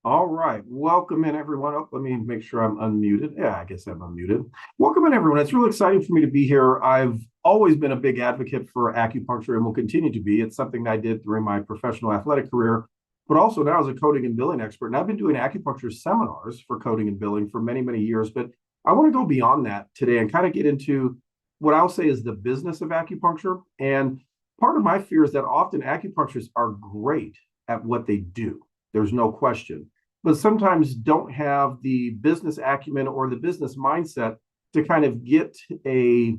All right. Welcome in, everyone. Oh, let me make sure I'm unmuted. Yeah, I guess I'm unmuted. Welcome in, everyone. It's really exciting for me to be here. I've always been a big advocate for acupuncture and will continue to be. It's something I did during my professional athletic career, but also now as a coding and billing expert. And I've been doing acupuncture seminars for coding and billing for many, many years. But I want to go beyond that today and kind of get into what I'll say is the business of acupuncture. And part of my fear is that often acupuncturists are great at what they do. There's no question, but sometimes don't have the business acumen or the business mindset to kind of get a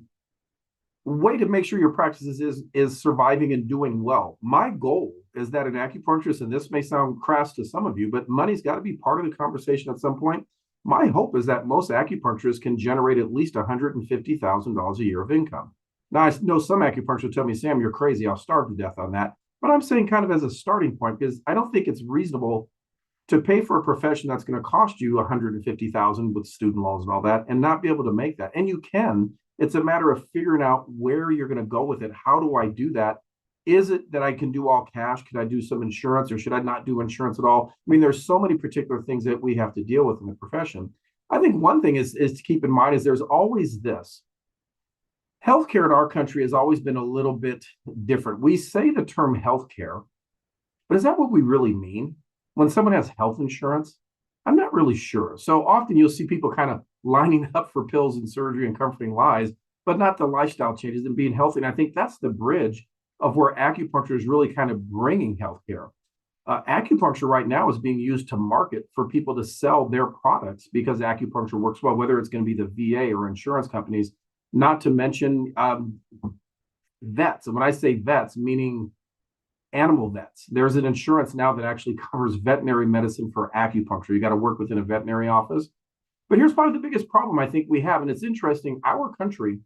way to make sure your practice is surviving and doing well. My goal is that an acupuncturist, and this may sound crass to some of you, but money's got to be part of the conversation at some point. My hope is that most acupuncturists can generate at least $150,000 a year of income. Now, I know some acupuncturists tell me, Sam, you're crazy. I'll starve to death on that. But I'm saying kind of as a starting point, because I don't think it's reasonable to pay for a profession that's going to cost you 150,000 with student loans and all that and not be able to make that. And you can. It's a matter of figuring out where you're going to go with it. How do I do that? Is it that I can do all cash? Can I do some insurance, or should I not do insurance at all? I mean, there's so many particular things that we have to deal with in the profession. I think one thing is to keep in mind is there's always this. Healthcare in our country has always been a little bit different. We say the term healthcare, but is that what we really mean? When someone has health insurance, I'm not really sure. So often you'll see people kind of lining up for pills and surgery and comforting lies, but not the lifestyle changes and being healthy. And I think that's the bridge of where acupuncture is really kind of bringing healthcare. Acupuncture right now is being used to market for people to sell their products because acupuncture works well, whether it's going to be the VA or insurance companies, not to mention vets. And when I say vets, meaning animal vets. There's an insurance now that actually covers veterinary medicine for acupuncture. You got to work within a veterinary office. But here's probably the biggest problem I think we have, and it's interesting. Our country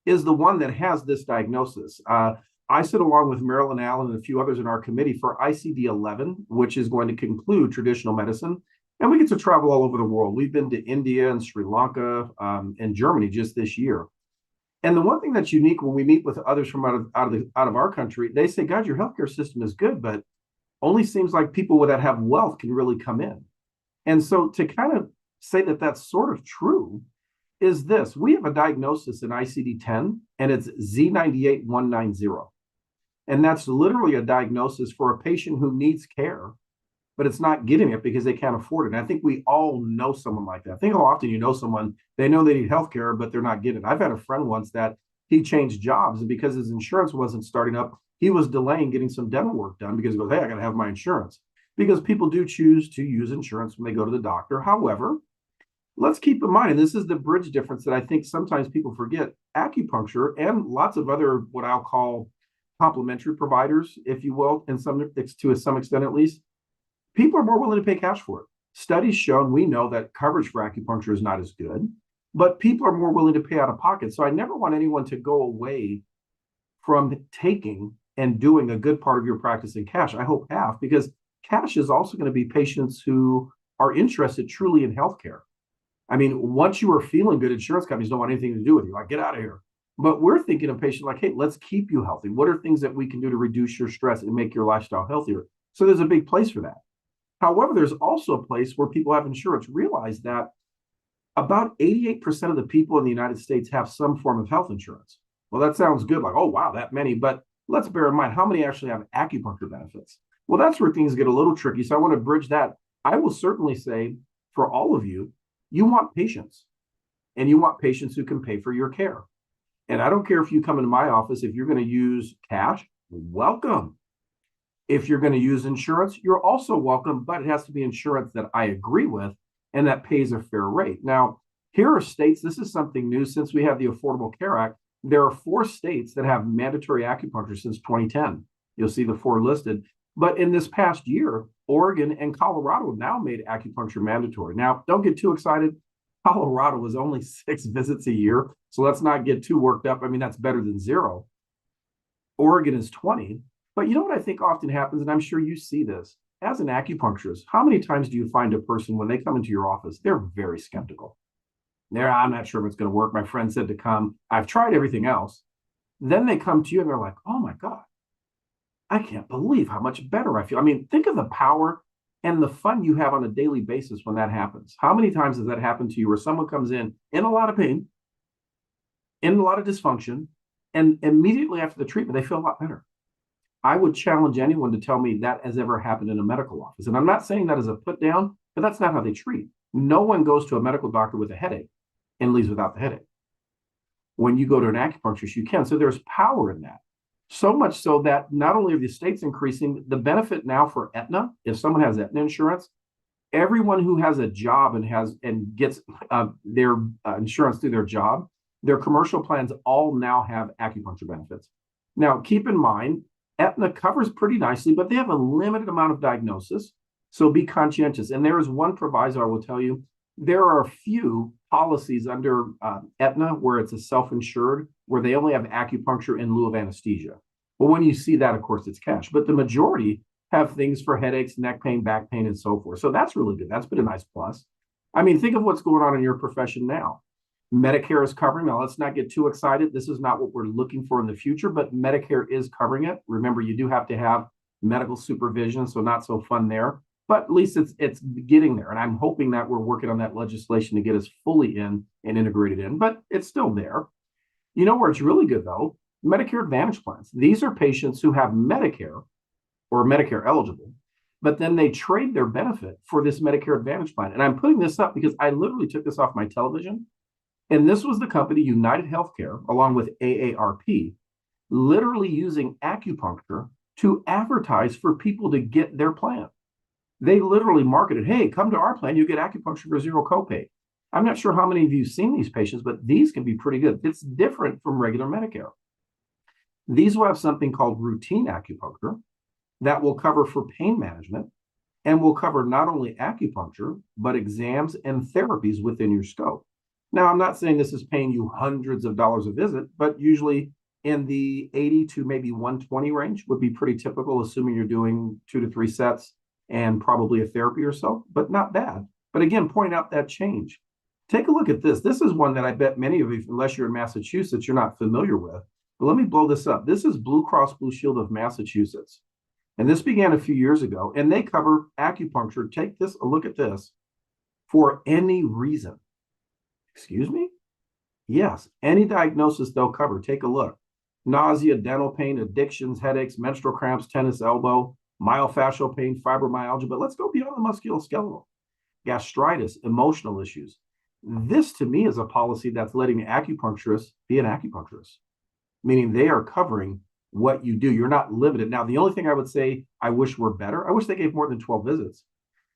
is the one that has this diagnosis. I sit along with Marilyn Allen and a few others in our committee for ICD 11, which is going to conclude traditional medicine. And we get to travel all over the world. We've been to India and Sri Lanka and Germany just this year. And the one thing that's unique when we meet with others from out of our country, they say, God, your healthcare system is good, but only seems like people that have wealth can really come in. And so to kind of say that that's sort of true is this. We have a diagnosis in ICD-10, and it's Z98190. And that's literally a diagnosis for a patient who needs care, but it's not getting it because they can't afford it. And I think we all know someone like that. I think how often you know someone, they know they need healthcare, but they're not getting it. I've had a friend once that he changed jobs, and because his insurance wasn't starting up, he was delaying getting some dental work done because he goes, hey, I got to have my insurance. Because people do choose to use insurance when they go to the doctor. However, let's keep in mind, and this is the bridge difference that I think sometimes people forget, acupuncture and lots of other what I'll call complementary providers, if you will, to some extent at least, people are more willing to pay cash for it. Studies shown, we know that coverage for acupuncture is not as good, but people are more willing to pay out of pocket. So I never want anyone to go away from taking and doing a good part of your practice in cash. I hope half, because cash is also going to be patients who are interested truly in healthcare. I mean, once you are feeling good, insurance companies don't want anything to do with you. Like, get out of here. But we're thinking of patients like, hey, let's keep you healthy. What are things that we can do to reduce your stress and make your lifestyle healthier? So there's a big place for that. However, there's also a place where people have insurance. Realize that about 88% of the people in the United States have some form of health insurance. Well, that sounds good, like, oh, wow, that many. But let's bear in mind, how many actually have acupuncture benefits? Well, that's where things get a little tricky. So I want to bridge that. I will certainly say for all of you, you want patients, and you want patients who can pay for your care. And I don't care if you come into my office, if you're going to use cash, welcome. If you're going to use insurance, you're also welcome, but it has to be insurance that I agree with and that pays a fair rate. Now, here are states, this is something new since we have the Affordable Care Act. There are 4 states that have mandatory acupuncture since 2010. You'll see the 4 listed. But in this past year, Oregon and Colorado now made acupuncture mandatory. Now, don't get too excited. Colorado was only 6 visits a year, so let's not get too worked up. I mean, that's better than 0. Oregon is 20. But you know what I think often happens, and I'm sure you see this, as an acupuncturist, how many times do you find a person when they come into your office, they're very skeptical. I'm not sure if it's going to work. My friend said to come. I've tried everything else. Then they come to you and they're like, oh my God, I can't believe how much better I feel. I mean, think of the power and the fun you have on a daily basis when that happens. How many times has that happened to you where someone comes in a lot of pain, in a lot of dysfunction, and immediately after the treatment, they feel a lot better? I would challenge anyone to tell me that has ever happened in a medical office. And I'm not saying that as a put down, but that's not how they treat. No one goes to a medical doctor with a headache and leaves without the headache. When you go to an acupuncturist, you can. So there's power in that. So much so that not only are the states increasing, the benefit now for Aetna, if someone has Aetna insurance, everyone who has a job and gets their insurance through their job, their commercial plans all now have acupuncture benefits. Now, keep in mind, Aetna covers pretty nicely, but they have a limited amount of diagnosis. So be conscientious. And there is one proviso I will tell you. There are a few policies under Aetna where it's a self-insured, where they only have acupuncture in lieu of anesthesia. Well, when you see that, of course, it's cash. But the majority have things for headaches, neck pain, back pain, and so forth. So that's really good. That's been a nice plus. I mean, think of what's going on in your profession now. Medicare is covering. Now, let's not get too excited. This is not what we're looking for in the future, but Medicare is covering it. Remember, you do have to have medical supervision, so not so fun there. But at least it's getting there. And I'm hoping that we're working on that legislation to get us fully in and integrated in, but it's still there. You know where it's really good, though? Medicare Advantage plans. These are patients who have Medicare or Medicare eligible, but then they trade their benefit for this Medicare Advantage plan. And I'm putting this up because I literally took this off my television. And this was the company United Healthcare, along with AARP, literally using acupuncture to advertise for people to get their plan. They literally marketed, hey, come to our plan, you get acupuncture for zero copay. I'm not sure how many of you have seen these patients, but these can be pretty good. It's different from regular Medicare. These will have something called routine acupuncture that will cover for pain management and will cover not only acupuncture, but exams and therapies within your scope. Now, I'm not saying this is paying you hundreds of dollars a visit, but usually in the 80 to maybe 120 range would be pretty typical, assuming you're doing 2 to 3 sets and probably a therapy or so, but not bad. But again, point out that change. Take a look at this. This is one that I bet many of you, unless you're in Massachusetts, you're not familiar with. But let me blow this up. This is Blue Cross Blue Shield of Massachusetts. And this began a few years ago, and they cover acupuncture. Take a look at this, for any reason. Excuse me? Yes, any diagnosis they'll cover. Take a look. Nausea, dental pain, addictions, headaches, menstrual cramps, tennis elbow, myofascial pain, fibromyalgia, but let's go beyond the musculoskeletal. Gastritis, emotional issues. This to me is a policy that's letting acupuncturists be an acupuncturist, meaning they are covering what you do. You're not limited. Now, the only thing I would say I wish were better, I wish they gave more than 12 visits.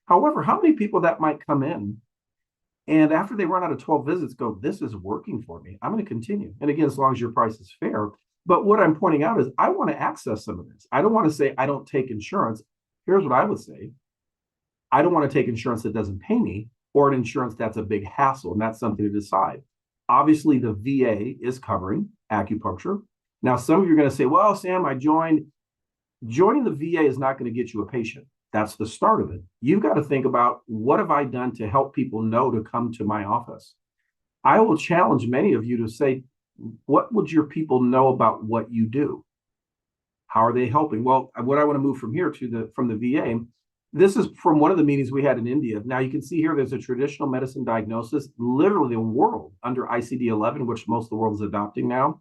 However, how many people that might come in and after they run out of 12 visits go, this is working for me, I'm going to continue. And again, as long as your price is fair. But what I'm pointing out is I want to access some of this. I don't want to say I don't take insurance. Here's what I would say. I don't want to take insurance that doesn't pay me or an insurance that's a big hassle, and that's something to decide. Obviously, the VA is covering acupuncture. Now, some of you are going to say, well, Sam, I joined. Joining the VA is not going to get you a patient. That's the start of it. You've got to think about, what have I done to help people know to come to my office? I will challenge many of you to say, what would your people know about what you do? How are they helping? Well, what I want to move from here to from the VA, this is from one of the meetings we had in India. Now you can see here, there's a traditional medicine diagnosis, literally the world under ICD-11, which most of the world is adopting now.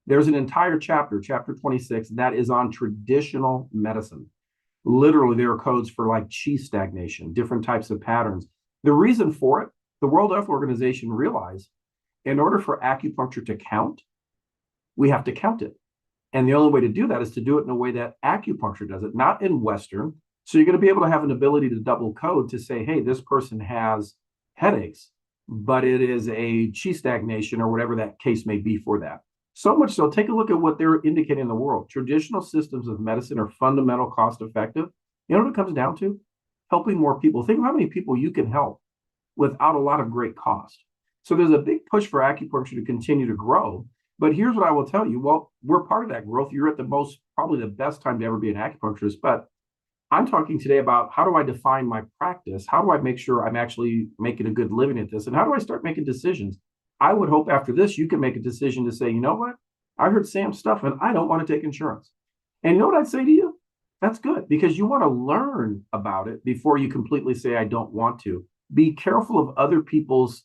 There's an entire chapter, chapter 26, that is on traditional medicine. Literally, there are codes for like chi stagnation, different types of patterns. The reason for it, the World Health Organization realized in order for acupuncture to count, we have to count it. And the only way to do that is to do it in a way that acupuncture does it, not in Western. So you're going to be able to have an ability to double code to say, hey, this person has headaches, but it is a chi stagnation or whatever that case may be for that. So much so, take a look at what they're indicating in the world. Traditional systems of medicine are fundamental, cost effective. You know what it comes down to? Helping more people. Think of how many people you can help without a lot of great cost. So there's a big push for acupuncture to continue to grow. But here's what I will tell you. Well, we're part of that growth. You're at probably the best time to ever be an acupuncturist. But I'm talking today about, how do I define my practice? How do I make sure I'm actually making a good living at this? And how do I start making decisions? I would hope after this, you can make a decision to say, you know what? I heard Sam's stuff and I don't want to take insurance. And you know what I'd say to you? That's good because you want to learn about it before you completely say, I don't want to. Be careful of other people's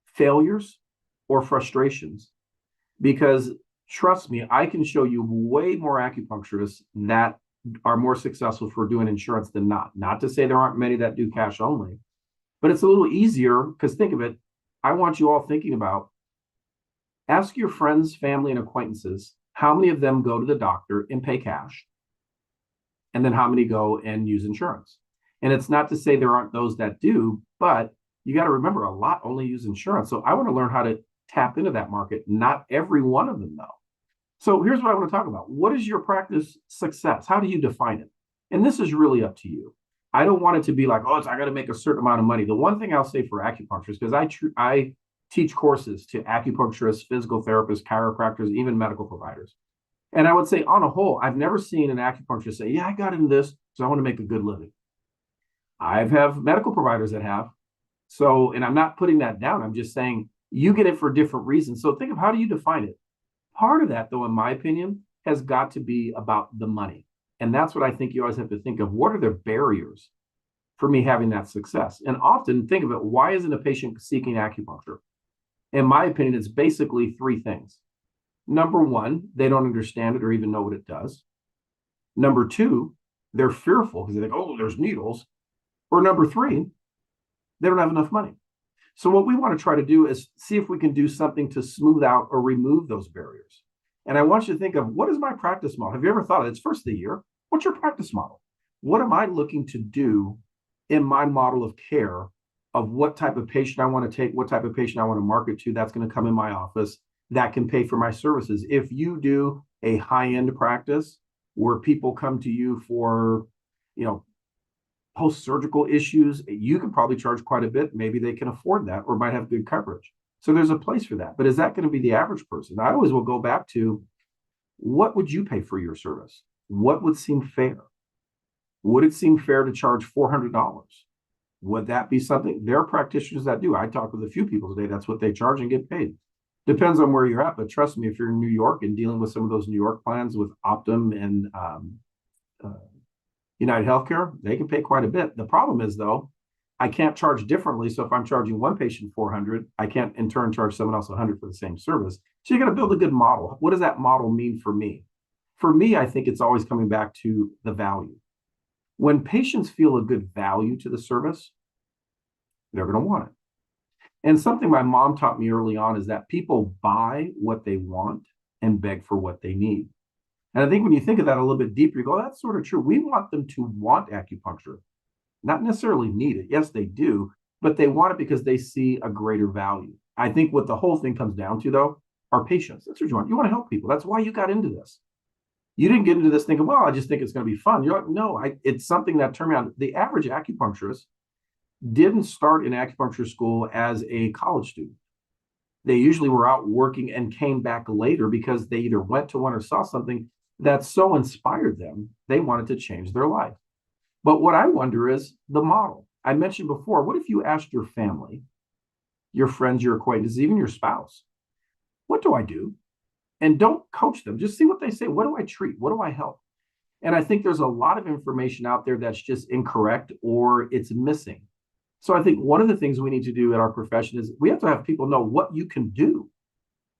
failures or frustrations because trust me, I can show you way more acupuncturists that are more successful for doing insurance than not. Not to say there aren't many that do cash only, but it's a little easier because think of it. I want you all thinking about ask your friends, family, and acquaintances how many of them go to the doctor and pay cash, and then how many go and use insurance. And it's not to say there aren't those that do, but you got to remember a lot only use insurance. So I want to learn how to tap into that market. Not every one of them, though. So here's what I want to talk about. What is your practice success? How do you define it? And this is really up to you. I don't want it to be like, oh, I got to make a certain amount of money. The one thing I'll say for acupuncturists, because I teach courses to acupuncturists, physical therapists, chiropractors, even medical providers. And I would say, on a whole, I've never seen an acupuncturist say, yeah, I got into this, so I want to make a good living. I have medical providers that have. So, and I'm not putting that down. I'm just saying you get it for different reasons. So think of how do you define it? Part of that, though, in my opinion, has got to be about the money. And that's what I think you always have to think of. What are the barriers for me having that success? And often think of it, why isn't a patient seeking acupuncture? In my opinion, it's basically three things. Number one, they don't understand it or even know what it does. Number two, they're fearful because they think, oh, there's needles. Or number three, they don't have enough money. So what we want to try to do is see if we can do something to smooth out or remove those barriers. And I want you to think of what is my practice model? Have you ever thought of it? It's first of the year. What's your practice model? What am I looking to do in my model of care of what type of patient I want to take, what type of patient I want to market to that's going to come in my office that can pay for my services. If you do a high-end practice where people come to you for, post-surgical issues, you can probably charge quite a bit. Maybe they can afford that or might have good coverage. So there's a place for that. But is that going to be the average person? I always will go back to what would you pay for your service? What would seem fair? Would it seem fair to charge $400? Would that be something? There are practitioners that do. I talked with a few people today. That's what they charge and get paid. Depends on where you're at. But trust me, if you're in New York and dealing with some of those New York plans with Optum and United Healthcare, they can pay quite a bit. The problem is, though, I can't charge differently. So if I'm charging one patient $400, I can't in turn charge someone else $100 for the same service. So you got to build a good model. What does that model mean for me? For me, I think it's always coming back to the value. When patients feel a good value to the service, they're going to want it. And something my mom taught me early on is that people buy what they want and beg for what they need. And I think when you think of that a little bit deeper, you go, that's sort of true. We want them to want acupuncture, not necessarily need it. Yes, they do, but they want it because they see a greater value. I think what the whole thing comes down to, though, are patients. That's what you want. You want to help people. That's why you got into this. You didn't get into this thinking, well, I just think it's going to be fun. You're like, no, it's something that turned around. The average acupuncturist didn't start in acupuncture school as a college student. They usually were out working and came back later because they either went to one or saw something that so inspired them, they wanted to change their life. But what I wonder is the model. I mentioned before, what if you asked your family, your friends, your acquaintances, even your spouse, what do I do? And don't coach them. Just see what they say. What do I treat? What do I help? And I think there's a lot of information out there that's just incorrect or it's missing. So I think one of the things we need to do in our profession is we have to have people know what you can do.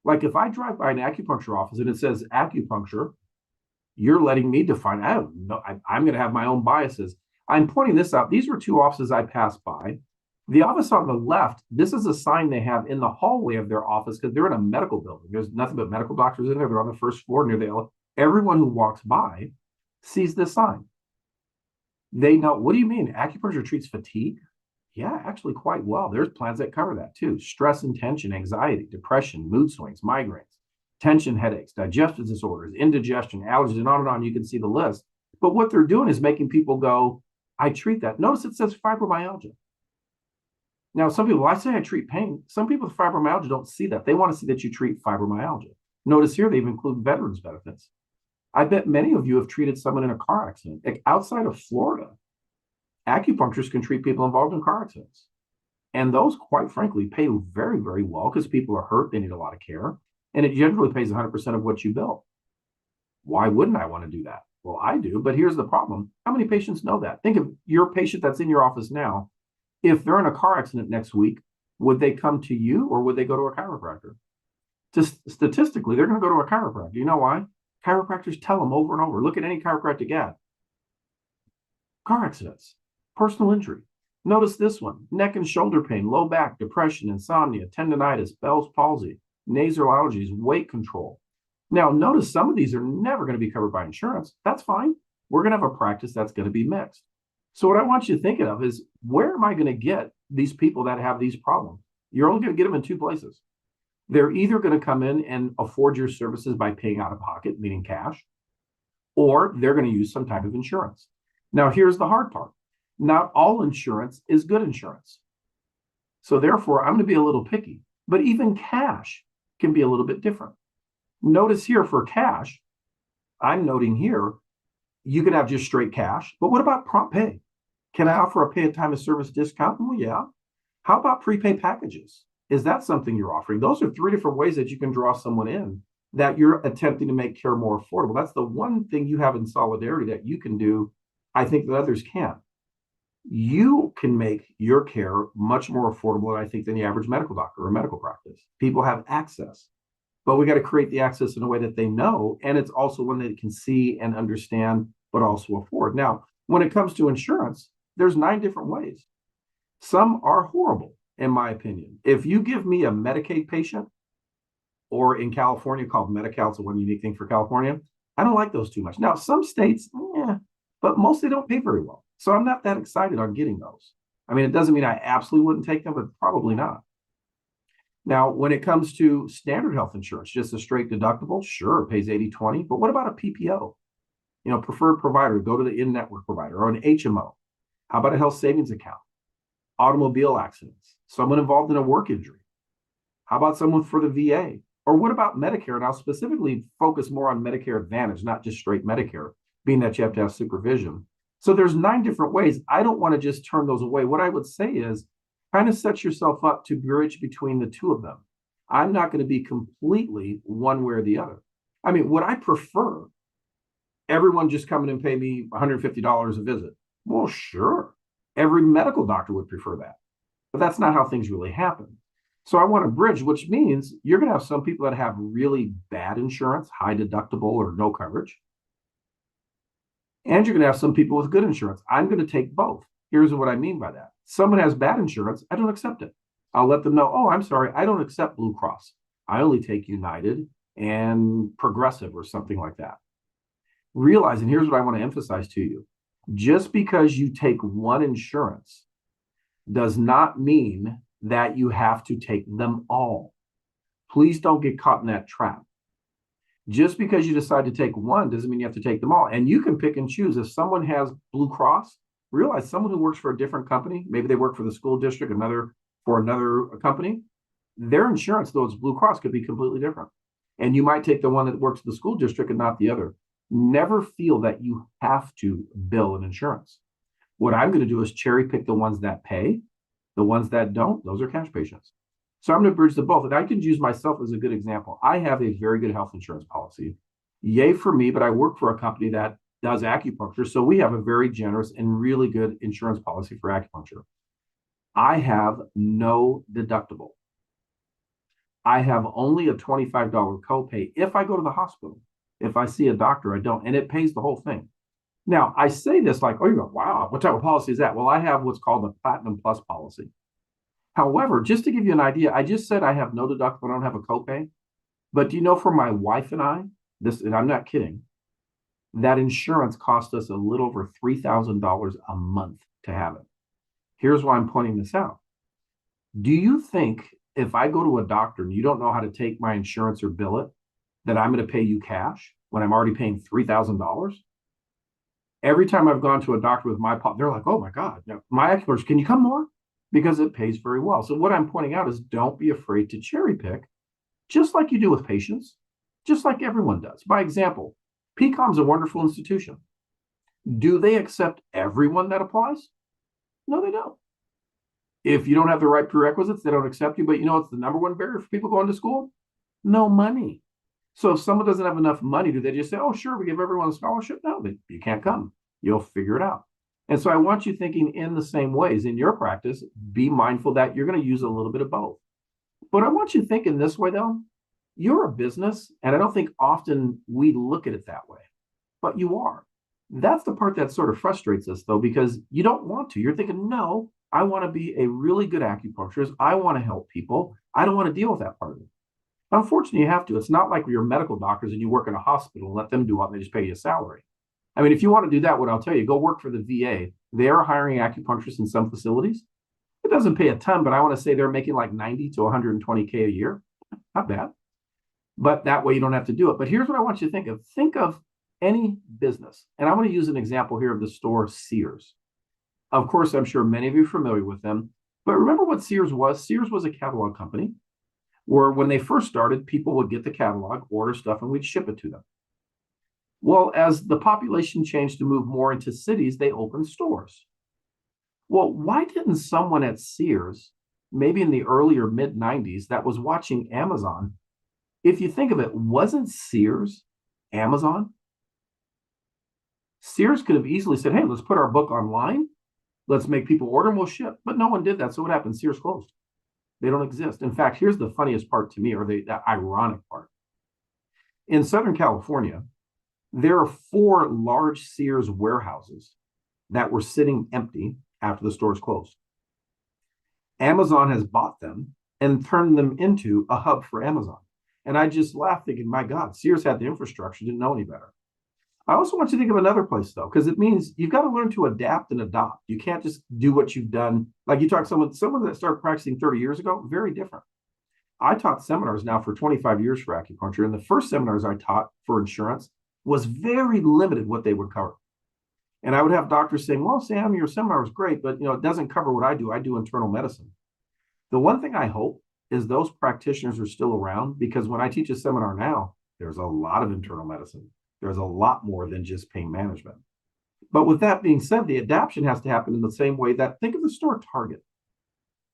Like if I drive by an acupuncture office and it says acupuncture, you're letting me define. I don't know. I'm going to have my own biases. I'm pointing this out. These were two offices I passed by. The office on the left, this is a sign they have in the hallway of their office because they're in a medical building. There's nothing but medical doctors in there. They're on the first floor near the. Everyone who walks by sees this sign. They know, what do you mean? Acupuncture treats fatigue? Yeah, actually quite well. There's plans that cover that too. Stress and tension, anxiety, depression, mood swings, migraines, tension headaches, digestive disorders, indigestion, allergies, and on. You can see the list. But what they're doing is making people go, I treat that. Notice it says fibromyalgia. Now, some people, I say I treat pain. Some people with fibromyalgia don't see that. They want to see that you treat fibromyalgia. Notice here, they've included veterans benefits. I bet many of you have treated someone in a car accident. Like outside of Florida, acupuncturists can treat people involved in car accidents. And those, quite frankly, pay very, very well because people are hurt. They need a lot of care. And it generally pays 100% of what you bill. Why wouldn't I want to do that? Well, I do, but here's the problem. How many patients know that? Think of your patient that's in your office now. If they're in a car accident next week, would they come to you or would they go to a chiropractor? Just statistically, they're going to go to a chiropractor. You know why? Chiropractors tell them over and over. Look at any chiropractic ad. Car accidents, personal injury. Notice this one: neck and shoulder pain, low back, depression, insomnia, tendonitis, Bell's palsy, nasal allergies, weight control. Now, notice some of these are never going to be covered by insurance. That's fine. We're going to have a practice that's going to be mixed. So what I want you to think of is, where am I going to get these people that have these problems? You're only going to get them in two places. They're either going to come in and afford your services by paying out of pocket, meaning cash, or they're going to use some type of insurance. Now, here's the hard part. Not all insurance is good insurance. So therefore, I'm going to be a little picky, but even cash can be a little bit different. Notice here for cash, I'm noting here, you can have just straight cash, but what about prompt pay? Can I offer a pay at time of service discount? Well, yeah. How about prepaid packages? Is that something you're offering? Those are three different ways that you can draw someone in that you're attempting to make care more affordable. That's the one thing you have in solidarity that you can do, I think, that others can't. You can make your care much more affordable, I think, than the average medical doctor or medical practice. People have access, but we got to create the access in a way that they know, and it's also one they can see and understand, but also afford. Now, when it comes to insurance, there's 9 different ways. Some are horrible, in my opinion. If you give me a Medicaid patient, or in California called Medi-Cal, it's one unique thing for California, I don't like those too much. Now, some states, but mostly don't pay very well. So I'm not that excited on getting those. I mean, it doesn't mean I absolutely wouldn't take them, but probably not. Now, when it comes to standard health insurance, just a straight deductible, sure, it pays 80/20, but what about a PPO? Preferred provider, go to the in-network provider, or an HMO. How about a health savings account? Automobile accidents, someone involved in a work injury. How about someone for the VA? Or what about Medicare? And I'll specifically focus more on Medicare Advantage, not just straight Medicare, being that you have to have supervision. So there's 9 different ways. I don't want to just turn those away. What I would say is, kind of set yourself up to bridge between the two of them. I'm not going to be completely one way or the other. I mean, would I prefer everyone just come in and pay me $150 a visit? Well, sure. Every medical doctor would prefer that. But that's not how things really happen. So I want to bridge, which means you're going to have some people that have really bad insurance, high deductible or no coverage. And you're going to have some people with good insurance. I'm going to take both. Here's what I mean by that. Someone has bad insurance, I don't accept it. I'll let them know, oh, I'm sorry, I don't accept Blue Cross. I only take United and Progressive or something like that. Realize, and here's what I want to emphasize to you, just because you take one insurance does not mean that you have to take them all. Please don't get caught in that trap. Just because you decide to take one doesn't mean you have to take them all. And you can pick and choose. If someone has Blue Cross, realize someone who works for a different company, maybe they work for the school district, for another company, their insurance, though it's Blue Cross, could be completely different. And you might take the one that works for the school district and not the other. Never feel that you have to bill an insurance. What I'm going to do is cherry pick the ones that pay. The ones that don't, those are cash patients. So I'm going to bridge the both. And I can use myself as a good example. I have a very good health insurance policy. Yay for me, but I work for a company that does acupuncture. So we have a very generous and really good insurance policy for acupuncture. I have no deductible. I have only a $25 copay if I go to the hospital. If I see a doctor, I don't, and it pays the whole thing. Now, I say this like, oh, you go, wow, what type of policy is that? Well, I have what's called a Platinum Plus policy. However, just to give you an idea, I just said I have no deductible, I don't have a copay. But do you know, for my wife and I, and I'm not kidding, that insurance cost us a little over $3,000 a month to have it. Here's why I'm pointing this out. Do you think if I go to a doctor and you don't know how to take my insurance or bill it, that I'm going to pay you cash when I'm already paying $3,000? Every time I've gone to a doctor with my they're like, oh my God, my acupuncturist, can you come more? Because it pays very well. So what I'm pointing out is, don't be afraid to cherry pick, just like you do with patients, just like everyone does. By example, PCOM's a wonderful institution. Do they accept everyone that applies? No, they don't. If you don't have the right prerequisites, they don't accept you. But it's the number one barrier for people going to school? No money. So if someone doesn't have enough money, do they just say, oh, sure, we give everyone a scholarship? No, you can't come. You'll figure it out. And so I want you thinking in the same ways. In your practice, be mindful that you're going to use a little bit of both. But I want you to think in this way, though. You're a business, and I don't think often we look at it that way, but you are. That's the part that sort of frustrates us, though, because you don't want to. You're thinking, no, I want to be a really good acupuncturist. I want to help people. I don't want to deal with that part of it. Unfortunately, you have to. It's not like you're medical doctors and you work in a hospital and let them do it and they just pay you a salary. I mean, if you want to do that, what I'll tell you, go work for the VA. They are hiring acupuncturists in some facilities. It doesn't pay a ton, but I want to say they're making like 90 to 120K a year. Not bad. But that way you don't have to do it. But here's what I want you to think of. Think of any business. And I'm going to use an example here of the store Sears. Of course, I'm sure many of you are familiar with them. But remember what Sears was? Sears was a catalog company where when they first started, people would get the catalog, order stuff, and we'd ship it to them. Well, as the population changed to move more into cities, they opened stores. Well, why didn't someone at Sears, maybe in the early or mid 90s, that was watching Amazon, if you think of it, wasn't Sears Amazon? Sears could have easily said, hey, let's put our book online. Let's make people order and we'll ship. But no one did that. So what happened? Sears closed. They don't exist. In fact, here's the funniest part to me, or the ironic part. In Southern California, there are 4 large Sears warehouses that were sitting empty after the stores closed. Amazon has bought them and turned them into a hub for Amazon. And I just laughed thinking, my God, Sears had the infrastructure, didn't know any better. I also want you to think of another place, though, because it means you've got to learn to adapt and adopt. You can't just do what you've done. Like you talk to someone that started practicing 30 years ago, very different. I taught seminars now for 25 years for acupuncture, and the first seminars I taught for insurance was very limited what they would cover. And I would have doctors saying, well, Sam, your seminar was great, but it doesn't cover what I do. I do internal medicine. The one thing I hope is those practitioners are still around, because when I teach a seminar now, there's a lot of internal medicine. There's a lot more than just pain management. But with that being said, the adaptation has to happen in the same way that, think of the store Target.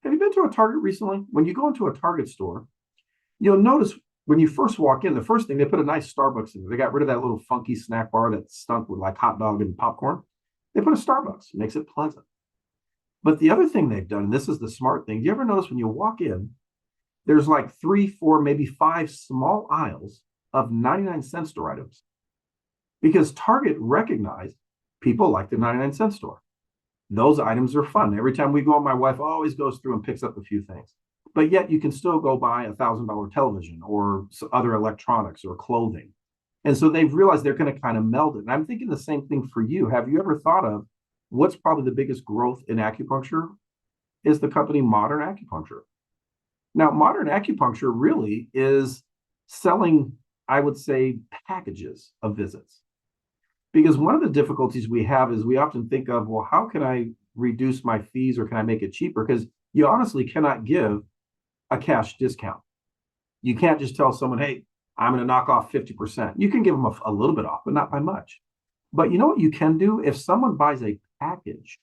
Have you been to a Target recently? When you go into a Target store, you'll notice when you first walk in, the first thing, they put a nice Starbucks in there. They got rid of that little funky snack bar that stunk with like hot dog and popcorn. They put a Starbucks. It makes it pleasant. But the other thing they've done, and this is the smart thing, do you ever notice when you walk in, there's like 3, 4, maybe 5 small aisles of 99-cent store items? Because Target recognized people like the 99-cent store. Those items are fun. Every time we go, my wife always goes through and picks up a few things. But yet you can still go buy a $1,000 television or other electronics or clothing. And so they've realized they're going to kind of meld it. And I'm thinking the same thing for you. Have you ever thought of what's probably the biggest growth in acupuncture? Is the company Modern Acupuncture. Now, Modern Acupuncture really is selling, I would say, packages of visits. Because one of the difficulties we have is we often think of, well, how can I reduce my fees or can I make it cheaper? Because you honestly cannot give a cash discount. You can't just tell someone, hey, I'm going to knock off 50%. You can give them a little bit off, but not by much. But you know what you can do? If someone buys a package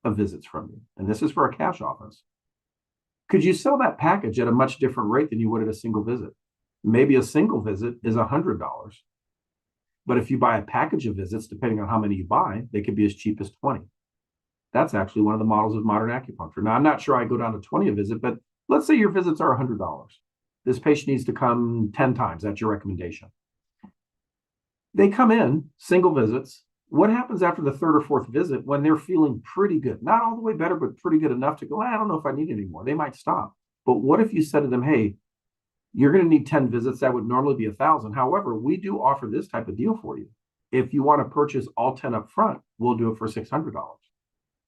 of visits from you, and this is for a cash office, could you sell that package at a much different rate than you would at a single visit? Maybe a single visit is $100. But if you buy a package of visits, depending on how many you buy, they could be as cheap as 20. That's actually one of the models of Modern Acupuncture. Now, I'm not sure I go down to 20 a visit, but let's say your visits are $100. This patient needs to come 10 times. That's your recommendation. They come in, single visits. What happens after the 3rd or 4th visit when they're feeling pretty good? Not all the way better, but pretty good enough to go, I don't know if I need it anymore. They might stop. But what if you said to them, hey, you're going to need 10 visits. That would normally be 1,000. However, we do offer this type of deal for you. If you want to purchase all 10 up front, we'll do it for $600.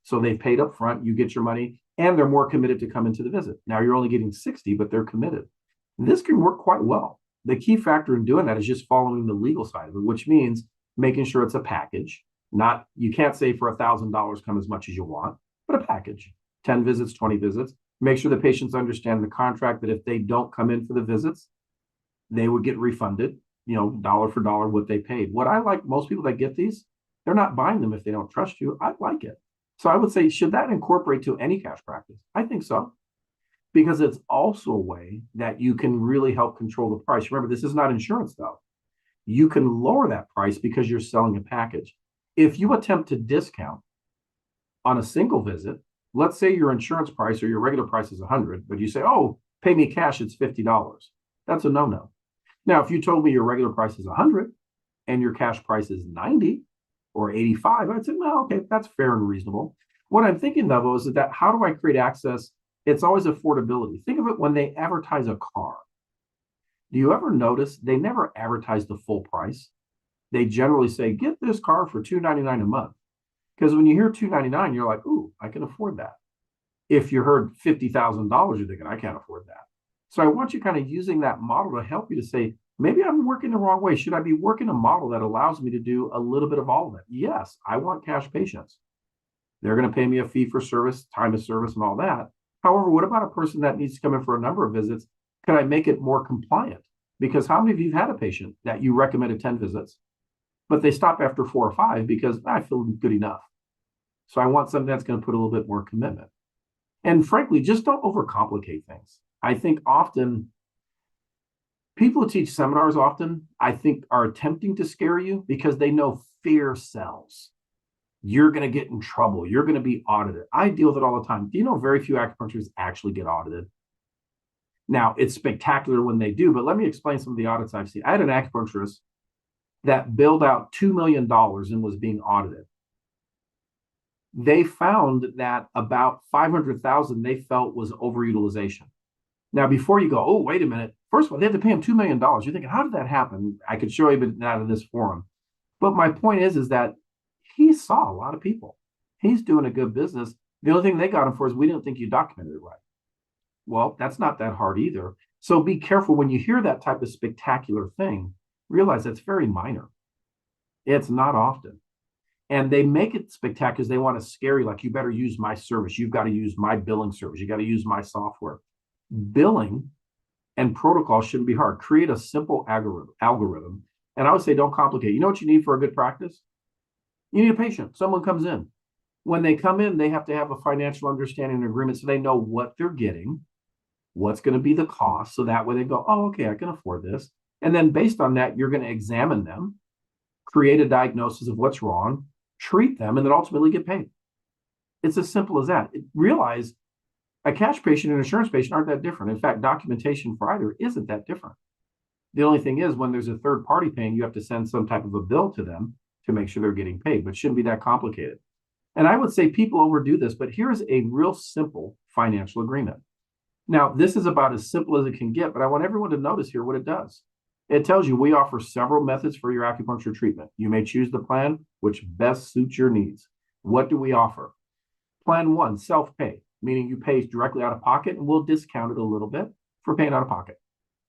So they've paid up front, you get your money, and they're more committed to come into the visit. Now you're only getting 60, but they're committed. This can work quite well. The key factor in doing that is just following the legal side of it, which means making sure it's a package. Not, you can't say for $1,000 come as much as you want, but a package. 10 visits, 20 visits. Make sure the patients understand the contract that if they don't come in for the visits, they would get refunded, dollar for dollar what they paid. What I like, most people that get these, they're not buying them if they don't trust you. I like it. So I would say, should that incorporate to any cash practice? I think so. because it's also a way that you can really help control the price. Remember, this is not insurance though. You can lower that price because you're selling a package. If you attempt to discount on a single visit, let's say your insurance price or your regular price is 100, but you say, oh, pay me cash, it's $50. That's a no-no. Now, if you told me your regular price is 100 and your cash price is 90 or 85, I'd say, no, okay, that's fair and reasonable. What I'm thinking of is that how do I create access? It's always affordability. Think of it when they advertise a car. Do you ever notice they never advertise the full price? They generally say, get this car for $299 a month. Because when you hear $299, you're like, ooh, I can afford that. If you heard $50,000, you're thinking, I can't afford that. So I want you kind of using that model to help you to say, maybe I'm working the wrong way. Should I be working a model that allows me to do a little bit of all of it? Yes, I want cash patients. They're going to pay me a fee for service, time of service, and all that. However, what about a person that needs to come in for a number of visits? Can I make it more compliant? Because how many of you have had a patient that you recommended 10 visits, but they stop after 4 or 5 because I feel good enough? So I want something that's going to put a little bit more commitment. And frankly, just don't overcomplicate things. I think often people who teach seminars I think, are attempting to scare you because they know fear sells. You're going to get in trouble. You're going to be audited. I deal with it all the time. Do you know very few acupuncturists actually get audited? Now, it's spectacular when they do, but let me explain some of the audits I've seen. I had an acupuncturist that billed out $2 million and was being audited. They found that about $500,000 they felt was overutilization. Now, before you go, oh, wait a minute. First of all, they had to pay him $2 million. You're thinking, how did that happen? I could show you, but not in this forum. But my point is that he saw a lot of people. He's doing a good business. The only thing they got him for is we didn't think you documented it right. Well, that's not that hard either. So be careful when you hear that type of spectacular thing, realize that's very minor. It's not often. And they make it spectacular because they want to scare you, like you better use my service. You've got to use my billing service. You got to use my software. Billing and protocol shouldn't be hard. Create a simple algorithm. And I would say don't complicate. You know what you need for a good practice? You need a patient. Someone comes in. When they come in, they have to have a financial understanding and agreement so they know what they're getting, what's going to be the cost. So that way they go, oh, okay, I can afford this. And then based on that, you're going to examine them, create a diagnosis of what's wrong, treat them, and then ultimately get paid. It's as simple as that. Realize a cash patient and an insurance patient aren't that different. In fact, documentation for either isn't that different. The only thing is when there's a third party paying, you have to send some type of a bill to them to make sure they're getting paid, but it shouldn't be that complicated. And I would say people overdo this, but here's a real simple financial agreement. Now, this is about as simple as it can get, but I want everyone to notice here what it does. It tells you we offer several methods for your acupuncture treatment. You may choose the plan which best suits your needs. What do we offer? Plan 1, self-pay, meaning you pay directly out of pocket and we'll discount it a little bit for paying out of pocket.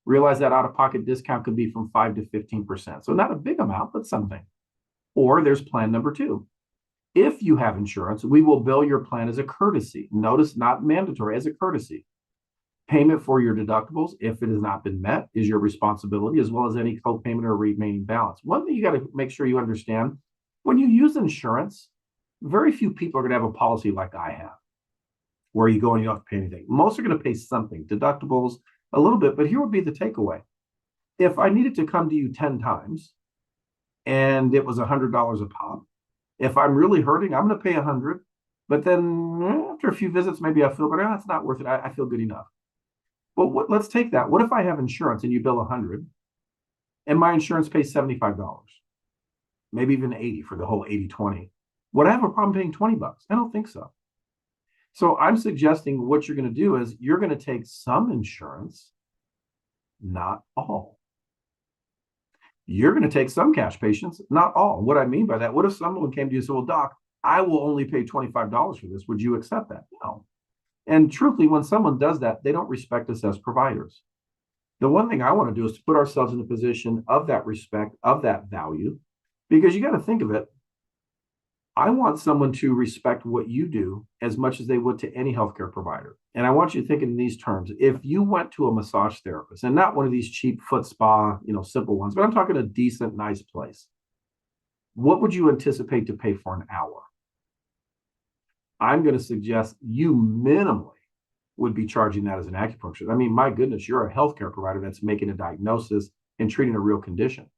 Realize that out-of-pocket discount could be from 5 to 15%. So not a big amount, but something. Or there's plan number 2. If you have insurance, we will bill your plan as a courtesy. Notice, not mandatory, as a courtesy. Payment for your deductibles, if it has not been met, is your responsibility, as well as any co-payment or remaining balance. One thing you got to make sure you understand, when you use insurance, very few people are going to have a policy like I have, where you go and you don't have to pay anything. Most are going to pay something, deductibles, a little bit, but here would be the takeaway. If I needed to come to you 10 times and it was $100 a pop, if I'm really hurting, I'm going to pay 100, but then after a few visits, maybe I feel better. That's not worth it. I feel good enough. But let's take that. What if I have insurance and you bill 100 and my insurance pays $75, maybe even 80 for the whole 80-20? Would I have a problem paying $20? I don't think so. So I'm suggesting what you're going to do is you're going to take some insurance, not all. You're going to take some cash patients, not all. What I mean by that, what if someone came to you and said, well, doc, I will only pay $25 for this. Would you accept that? No. And truthfully, when someone does that, they don't respect us as providers. The one thing I want to do is to put ourselves in a position of that respect, of that value, because you got to think of it. I want someone to respect what you do as much as they would to any healthcare provider. And I want you to think in these terms. If you went to a massage therapist, and not one of these cheap foot spa, simple ones, but I'm talking a decent, nice place, what would you anticipate to pay for an hour? I'm going to suggest you minimally would be charging that as an acupuncturist. I mean, my goodness, you're a healthcare provider that's making a diagnosis and treating a real condition.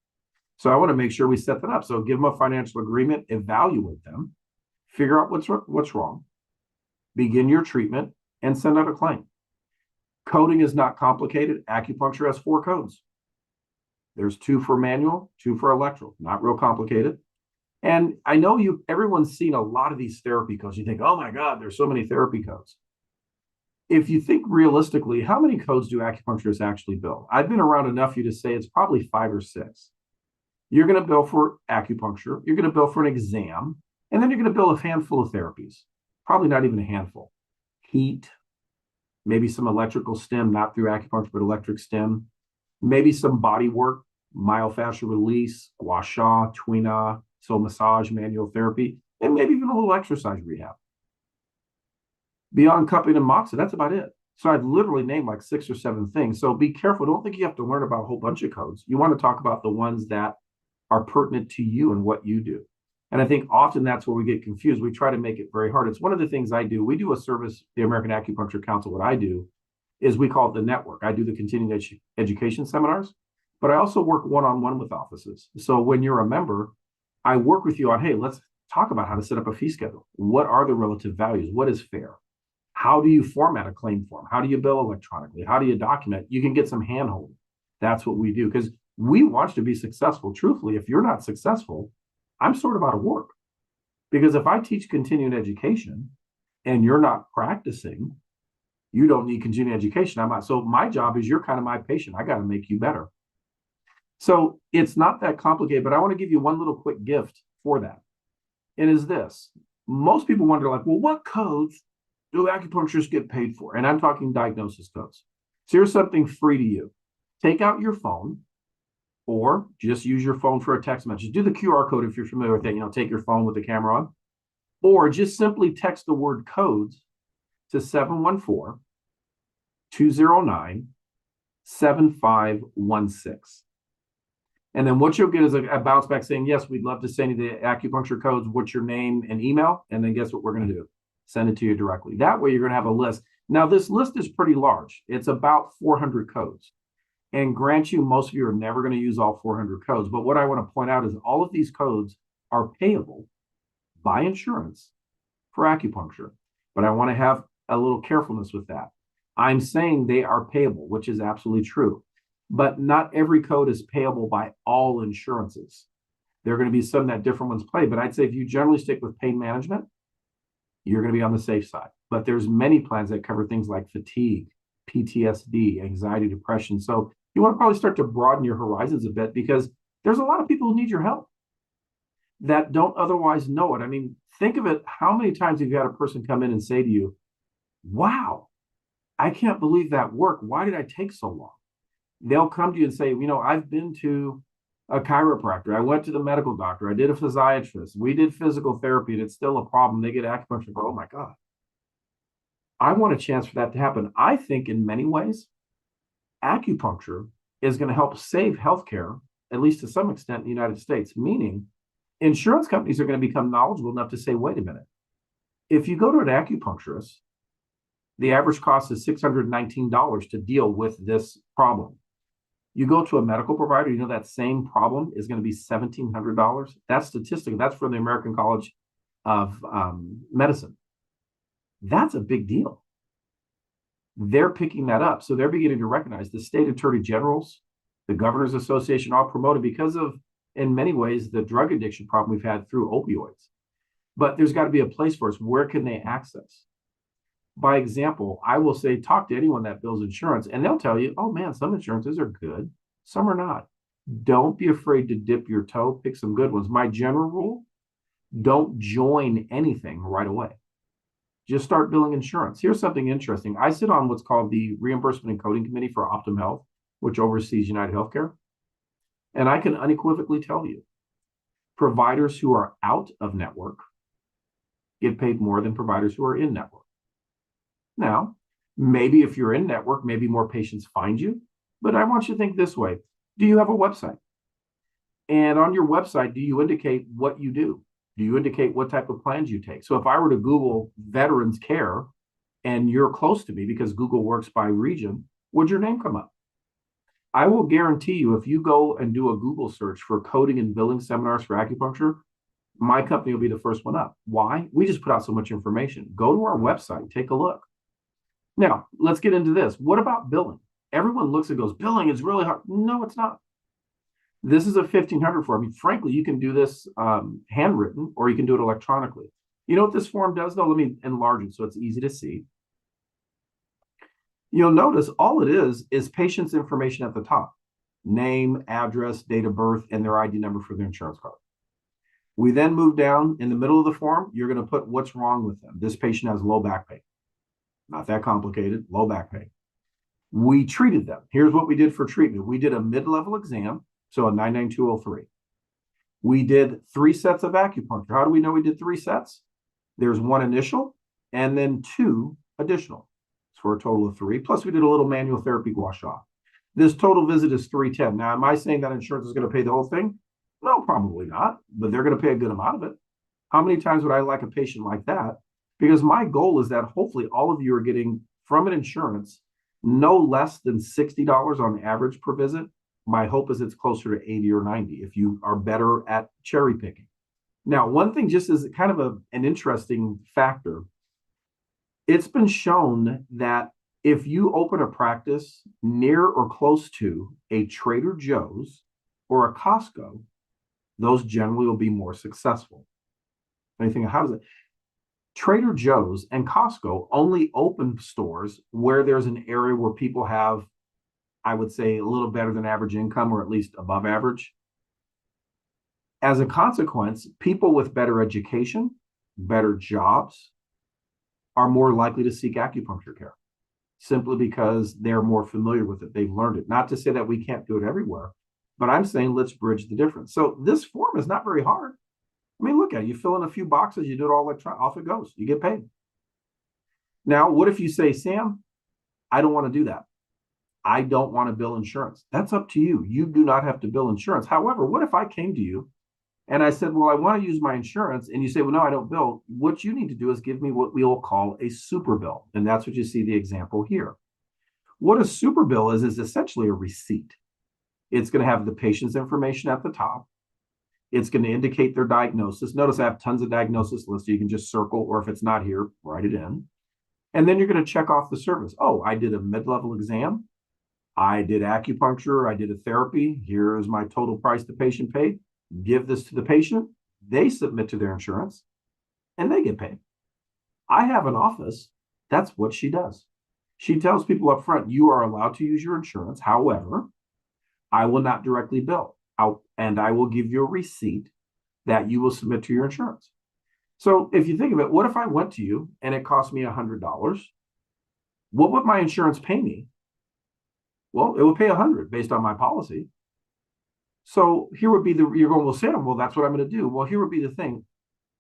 So I want to make sure we set that up. So give them a financial agreement, evaluate them, figure out what's wrong, begin your treatment, and send out a claim. Coding is not complicated. Acupuncture has 4 codes. There's 2 for manual, 2 for electrical, not real complicated. And I know everyone's seen a lot of these therapy codes. You think, oh my God, there's so many therapy codes. If you think realistically, how many codes do acupuncturists actually bill? I've been around enough for you to say it's probably 5 or 6. You're going to bill for acupuncture, you're going to bill for an exam, and then you're going to bill a handful of therapies. Probably not even a handful. Heat, maybe some electrical stim, not through acupuncture, but electric stim, maybe some body work, myofascial release, gua sha, tuina, so massage, manual therapy, and maybe even a little exercise rehab. Beyond cupping and moxa, that's about it. So I've literally named like 6 or 7 things. So be careful. Don't think you have to learn about a whole bunch of codes. You want to talk about the ones that are pertinent to you and what you do. And I think often that's where we get confused. We try to make it very hard. It's one of the things I do. We do a service, the American Acupuncture Council. What I do is we call it the network. I do the continuing education seminars, but I also work one-on-one with offices. So when you're a member, I work with you on, hey, let's talk about how to set up a fee schedule. What are the relative values? What is fair? How do you format a claim form? How do you bill electronically? How do you document? You can get some handholding. That's what we do because we want you to be successful. Truthfully, if you're not successful, I'm sort of out of work. Because if I teach continuing education and you're not practicing, you don't need continuing education. I'm not. So my job is you're kind of my patient. I got to make you better. So it's not that complicated, but I want to give you one little quick gift for that. It is this. Most people wonder like, well, what codes do acupuncturists get paid for? And I'm talking diagnosis codes. So here's something free to you. Take out your phone or just use your phone for a text message. Do the QR code if you're familiar with it. Take your phone with the camera on. Or just simply text the word codes to 714-209-7516. And then what you'll get is a bounce back saying, yes, we'd love to send you the acupuncture codes. What's your name and email? And then guess what we're going to do? Send it to you directly. That way you're going to have a list. Now, this list is pretty large. It's about 400 codes. And grant you, most of you are never going to use all 400 codes. But what I want to point out is all of these codes are payable by insurance for acupuncture. But I want to have a little carefulness with that. I'm saying they are payable, which is absolutely true. But not every code is payable by all insurances. There are going to be some that different ones play. But I'd say if you generally stick with pain management, you're going to be on the safe side. But there's many plans that cover things like fatigue, PTSD, anxiety, depression. So you want to probably start to broaden your horizons a bit because there's a lot of people who need your help that don't otherwise know it. I mean, think of it. How many times have you had a person come in and say to you, wow, I can't believe that worked. Why did I take so long? They'll come to you and say, I've been to a chiropractor. I went to the medical doctor. I did a physiatrist. We did physical therapy and it's still a problem. They get acupuncture. Oh my God. I want a chance for that to happen. I think in many ways, acupuncture is going to help save healthcare, at least to some extent in the United States, meaning insurance companies are going to become knowledgeable enough to say, wait a minute, if you go to an acupuncturist, the average cost is $619 to deal with this problem. You go to a medical provider, that same problem is going to be $1,700. That's statistical. That's from the American College of Medicine. That's a big deal. They're picking that up. So they're beginning to recognize the state attorney generals, the Governors Association, all promoted because of, in many ways, the drug addiction problem we've had through opioids. But there's got to be a place for us. Where can they access? By example, I will say, talk to anyone that bills insurance, and they'll tell you, oh man, some insurances are good, some are not. Don't be afraid to dip your toe, pick some good ones. My general rule, don't join anything right away. Just start billing insurance. Here's something interesting. I sit on what's called the Reimbursement and Coding Committee for Optum Health, which oversees United Healthcare. And I can unequivocally tell you, providers who are out of network get paid more than providers who are in network. Now, maybe if you're in network, maybe more patients find you. But I want you to think this way. Do you have a website? And on your website, do you indicate what you do? Do you indicate what type of plans you take? So if I were to Google veterans care and you're close to me because Google works by region, would your name come up? I will guarantee you, if you go and do a Google search for coding and billing seminars for acupuncture, my company will be the first one up. Why? We just put out so much information. Go to our website, take a look. Now, let's get into this. What about billing? Everyone looks and goes, billing is really hard. No, it's not. This is a 1500 form. I mean, frankly, you can do this handwritten or you can do it electronically. You know what this form does, though? Let me enlarge it so it's easy to see. You'll notice all it is patient's information at the top: name, address, date of birth, and their ID number for their insurance card. We then move down in the middle of the form. You're going to put what's wrong with them. This patient has low back pain. Not that complicated, low back pain. We treated them. Here's what we did for treatment. We did a mid-level exam, so a 99203. We did 3 sets of acupuncture. How do we know we did 3 sets? There's 1 initial and then 2 additional. For a total of 3. Plus, we did a little manual therapy wash off. This total visit is $310. Now, am I saying that insurance is going to pay the whole thing? No, probably not, but they're going to pay a good amount of it. How many times would I like a patient like that? Because my goal is that hopefully all of you are getting from an insurance no less than $60 on average per visit. My hope is it's closer to 80 or 90 if you are better at cherry picking. Now, one thing just as kind of an interesting factor, it's been shown that if you open a practice near or close to a Trader Joe's or a Costco, those generally will be more successful. And you think, how is it? Trader Joe's and Costco only open stores where there's an area where people have, I would say, a little better than average income or at least above average. As a consequence, people with better education, better jobs, are more likely to seek acupuncture care simply because they're more familiar with it. They've learned it. Not to say that we can't do it everywhere, but I'm saying let's bridge the difference. So this form is not very hard. I mean, look at it. You fill in a few boxes, you do it all electronic, off it goes. You get paid. Now, what if you say, Sam, I don't want to do that. I don't want to bill insurance. That's up to you. You do not have to bill insurance. However, what if I came to you and I said, well, I want to use my insurance. And you say, well, no, I don't bill. What you need to do is give me what we will call a super bill. And that's what you see the example here. What a super bill is essentially a receipt. It's going to have the patient's information at the top. It's going to indicate their diagnosis. Notice I have tons of diagnosis lists. So you can just circle, or if it's not here, write it in. And then you're going to check off the service. Oh, I did a mid-level exam. I did acupuncture. I did a therapy. Here is my total price the patient paid. Give this to the patient, they submit to their insurance, and they get paid. I have an office. That's what she does. She tells people up front, you are allowed to use your insurance. However, I will not directly bill, and I will give you a receipt that you will submit to your insurance. So if you think of it, what if I went to you and it cost me $100? What would my insurance pay me? Well, it would pay $100 based on my policy. So here would be you're going, well, Sam, well, that's what I'm going to do. Well, here would be the thing.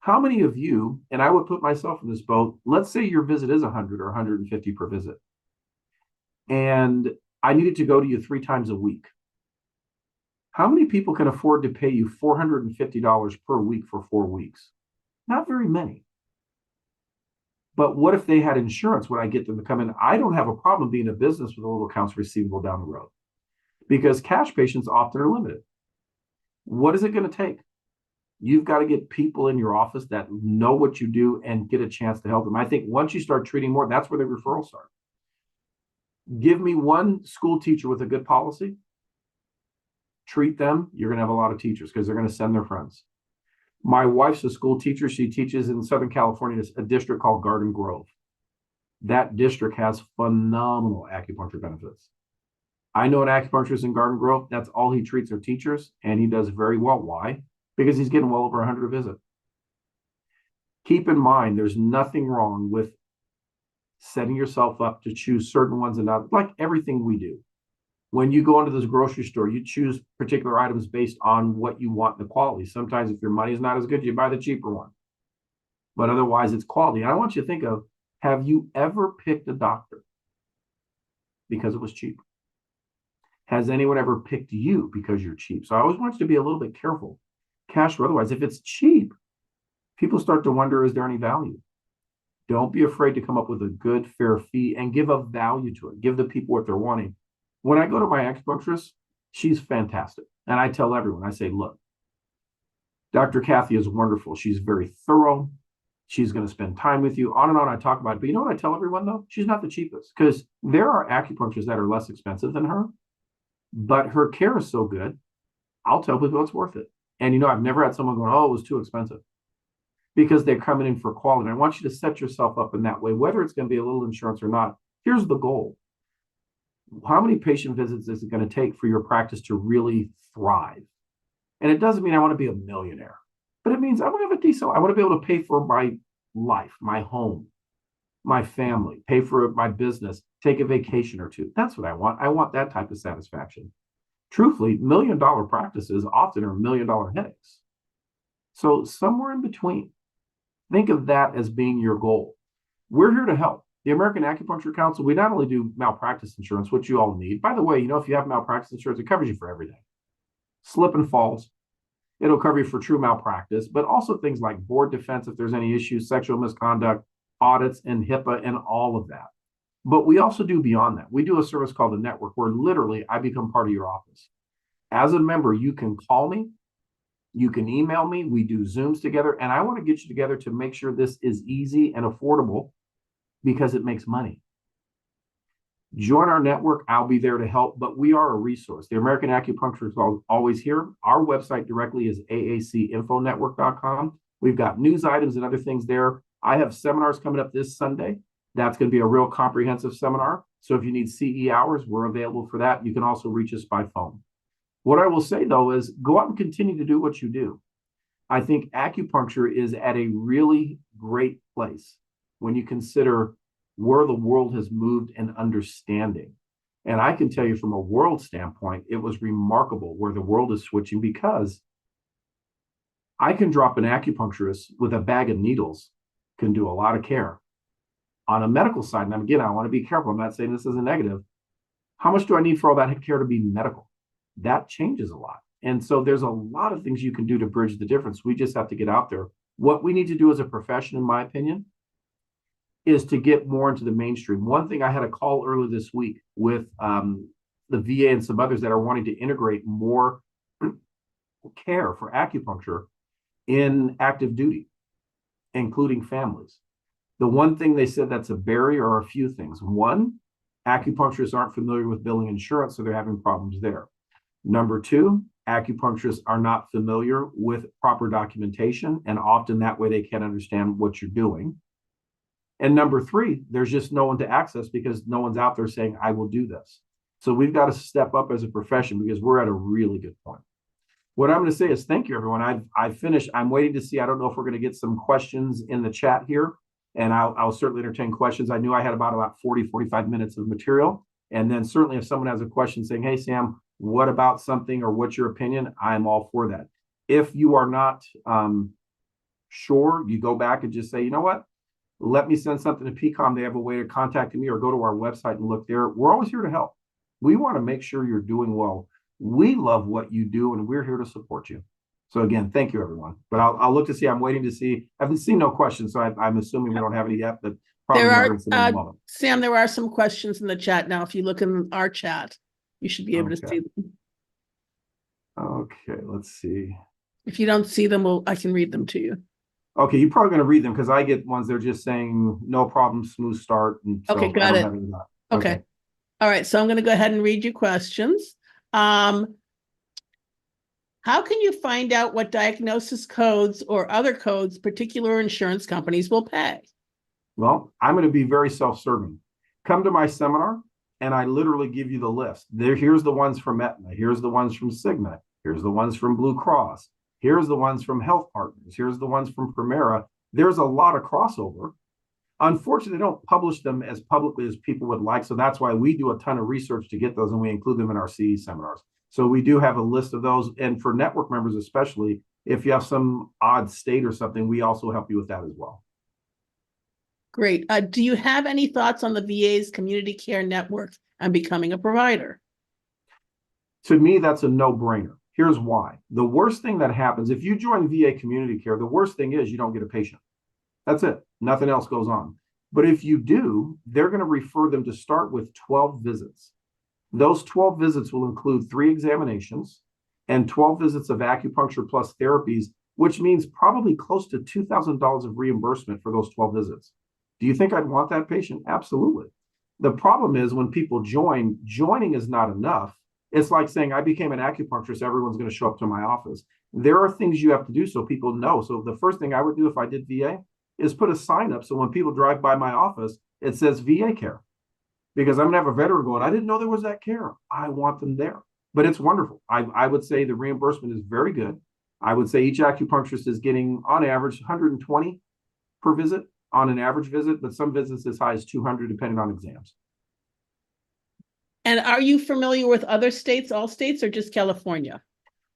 How many of you, and I would put myself in this boat, let's say your visit is 100 or 150 per visit, and I needed to go to you 3 times a week. How many people can afford to pay you $450 per week for 4 weeks? Not very many. But what if they had insurance when I get them to come in? I don't have a problem being a business with a little accounts receivable down the road because cash patients often are limited. What is it going to take? You've got to get people in your office that know what you do and get a chance to help them. I think once you start treating more, that's where the referrals start. Give me one school teacher with a good policy. Treat them. You're going to have a lot of teachers because they're going to send their friends. My wife's a school teacher. She teaches in Southern California, a district called Garden Grove. That district has phenomenal acupuncture benefits. I know an acupuncturist in Garden Grove. That's all he treats are teachers, and he does very well. Why? Because he's getting well over 100 a visit. Keep in mind, there's nothing wrong with setting yourself up to choose certain ones and not, like everything we do. When you go into this grocery store, you choose particular items based on what you want and the quality. Sometimes if your money is not as good, you buy the cheaper one. But otherwise, it's quality. And I want you to think of, have you ever picked a doctor because it was cheap? Has anyone ever picked you because you're cheap? So I always want you to be a little bit careful, cash or otherwise. If it's cheap, people start to wonder, is there any value? Don't be afraid to come up with a good, fair fee and give a value to it. Give the people what they're wanting. When I go to my acupuncturist, she's fantastic. And I tell everyone, I say, look, Dr. Kathy is wonderful. She's very thorough. She's going to spend time with you, on and on. I talk about it. But you know what I tell everyone, though? She's not the cheapest, because there are acupuncturists that are less expensive than her, but her care is so good. I'll tell people it's worth it. And, I've never had someone going, oh, it was too expensive, because they're coming in for quality. I want you to set yourself up in that way, whether it's going to be a little insurance or not. Here's the goal. How many patient visits is it going to take for your practice to really thrive? And it doesn't mean I want to be a millionaire, but it means I want to have a decent, I want to be able to pay for my life, my home, my family, pay for my business, take a vacation or two. That's what I want. I want that type of satisfaction. Truthfully, $1 million practices often are $1 million headaches. So somewhere in between, think of that as being your goal. We're here to help. The American Acupuncture Council, we not only do malpractice insurance, which you all need. By the way, if you have malpractice insurance, it covers you for everything. Slip and falls, it'll cover you for true malpractice, but also things like board defense if there's any issues, sexual misconduct, audits, and HIPAA, and all of that. But we also do beyond that. We do a service called the network, where literally I become part of your office. As a member, you can call me, you can email me, we do Zooms together, and I want to get you together to make sure this is easy and affordable, because it makes money. Join our network. I'll be there to help, but we are a resource. The American Acupuncture is always here. Our website directly is aacinfonetwork.com. We've got news items and other things there. I have seminars coming up this Sunday. That's going to be a real comprehensive seminar. So if you need CE hours, we're available for that. You can also reach us by phone. What I will say, though, is go out and continue to do what you do. I think acupuncture is at a really great place when you consider where the world has moved in understanding. And I can tell you from a world standpoint, it was remarkable where the world is switching, because I can drop an acupuncturist with a bag of needles, can do a lot of care. On a medical side, and again, I want to be careful, I'm not saying this is a negative, how much do I need for all that care to be medical? That changes a lot. And so there's a lot of things you can do to bridge the difference. We just have to get out there. What we need to do as a profession, in my opinion, is to get more into the mainstream. One thing, I had a call earlier this week with the VA and some others that are wanting to integrate more care for acupuncture in active duty, including families. The one thing they said that's a barrier are a few things. One, acupuncturists aren't familiar with billing insurance, so they're having problems there. Number two, acupuncturists are not familiar with proper documentation, and often that way they can't understand what you're doing. And number three, there's just no one to access, because no one's out there saying, I will do this. So we've got to step up as a profession, because we're at a really good point. What I'm going to say is thank you, everyone. I've finished. I'm waiting to see. I don't know if we're going to get some questions in the chat here, and I'll certainly entertain questions. I knew I had about 40, 45 minutes of material. And then certainly if someone has a question saying, hey, Sam, what about something, or what's your opinion? I'm all for that. If you are not sure, you go back and just say, you know what? Let me send something to PCOM. They have a way to contact me, or go to our website and look there. We're always here to help. We want to make sure you're doing well. We love what you do, and we're here to support you. So again, thank you, everyone. But I'll look to see. I'm waiting to see. I haven't seen no questions, so I'm assuming we don't have any yet. But probably there are, in a moment. Sam, there are some questions in the chat now. If you look in our chat, you should be able to see them. Okay, let's see. If you don't see them, I can read them to you. Okay, you're probably going to read them, because I get ones they're just saying no problem, smooth start. And so okay, got it. Okay. All right, so I'm going to go ahead and read you questions. How can you find out what diagnosis codes or other codes particular insurance companies will pay? Well, I'm going to be very self-serving. Come to my seminar, and I literally give you the list. Here's the ones from Aetna. Here's the ones from Cigna. Here's the ones from Blue Cross. Here's the ones from Health Partners. Here's the ones from Primera. There's a lot of crossover. Unfortunately, they don't publish them as publicly as people would like. So that's why we do a ton of research to get those, and we include them in our CE seminars. So we do have a list of those. And for network members, especially, if you have some odd state or something, we also help you with that as well. Great. Do you have any thoughts on the VA's community care network and becoming a provider? To me, that's a no-brainer. Here's why. The worst thing that happens, if you join VA community care, the worst thing is you don't get a patient. That's it. Nothing else goes on. But if you do, they're going to refer them to start with 12 visits. Those 12 visits will include 3 examinations and 12 visits of acupuncture plus therapies, which means probably close to $2,000 of reimbursement for those 12 visits. Do you think I'd want that patient? Absolutely. The problem is when people join, joining is not enough. It's like saying, I became an acupuncturist, everyone's going to show up to my office. There are things you have to do so people know. So the first thing I would do if I did VA is put a sign up so when people drive by my office, it says VA care. Because I'm going to have a veteran going, I didn't know there was that care. I want them there. But it's wonderful. I would say the reimbursement is very good. I would say each acupuncturist is getting, on average, 120 per visit on an average visit, but some visits as high as 200 depending on exams. And are you familiar with other states, all states, or just California?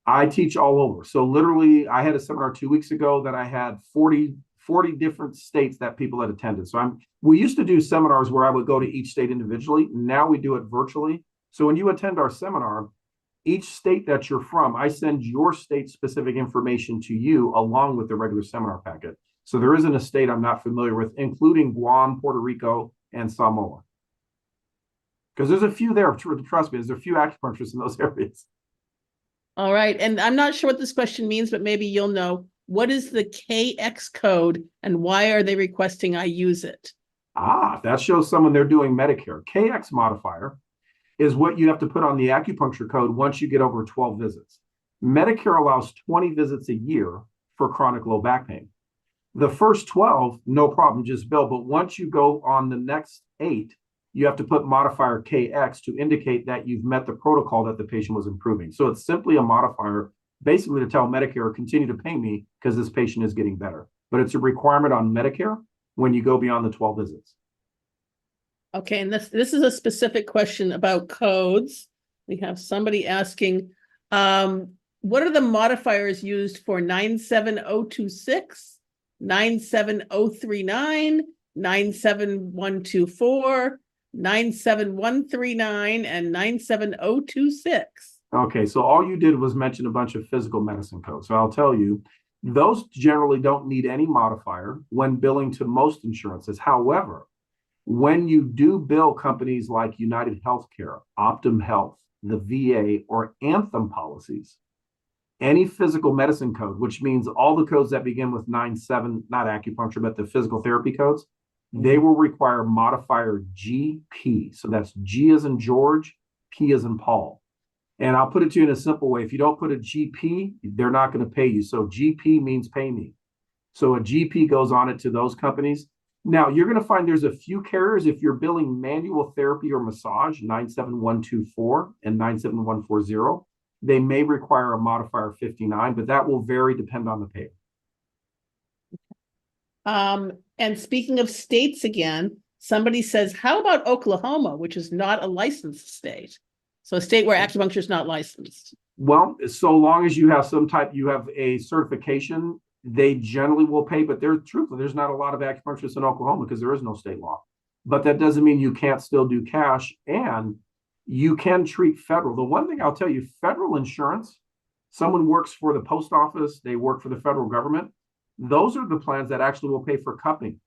I teach all over. So literally, I had a seminar 2 weeks ago that I had 40 different states that people had attended. So we used to do seminars where I would go to each state individually. Now we do it virtually. So when you attend our seminar, each state that you're from, I send your state specific information to you along with the regular seminar packet. So there isn't a state I'm not familiar with, including Guam, Puerto Rico, and Samoa. Because there's a few there, trust me, there's a few acupuncturists in those areas. All right. And I'm not sure what this question means, but maybe you'll know. What is the KX code and why are they requesting I use it? That shows someone they're doing Medicare. KX modifier is what you have to put on the acupuncture code once you get over 12 visits. Medicare allows 20 visits a year for chronic low back pain. The first 12, no problem, just bill. But once you go on the next 8, you have to put modifier KX to indicate that you've met the protocol that the patient was improving. So it's simply a modifier, basically to tell Medicare, continue to pay me because this patient is getting better. But it's a requirement on Medicare when you go beyond the 12 visits. Okay, and this is a specific question about codes. We have somebody asking, what are the modifiers used for 97026, 97039, 97124, 97139, and 97026? Okay, so all you did was mention a bunch of physical medicine codes. So I'll tell you, those generally don't need any modifier when billing to most insurances. However, when you do bill companies like United Healthcare, Optum Health, the VA, or Anthem policies, any physical medicine code, which means all the codes that begin with 97, not acupuncture, but the physical therapy codes, they will require modifier GP. So that's G as in George, P as in Paul. And I'll put it to you in a simple way. If you don't put a GP, they're not going to pay you. So GP means pay me. So a GP goes on it to those companies. Now, you're going to find there's a few carriers, if you're billing manual therapy or massage, 97124 and 97140, they may require a modifier 59, but that will vary depend on the payer. And speaking of states again, somebody says, how about Oklahoma, which is not a licensed state? So a state where acupuncture is not licensed. Well, so long as you have you have a certification, they generally will pay, but there's not a lot of acupuncturists in Oklahoma because there is no state law. But that doesn't mean you can't still do cash, and you can treat federal. The one thing I'll tell you, federal insurance, someone works for the post office, they work for the federal government, those are the plans that actually will pay for cupping.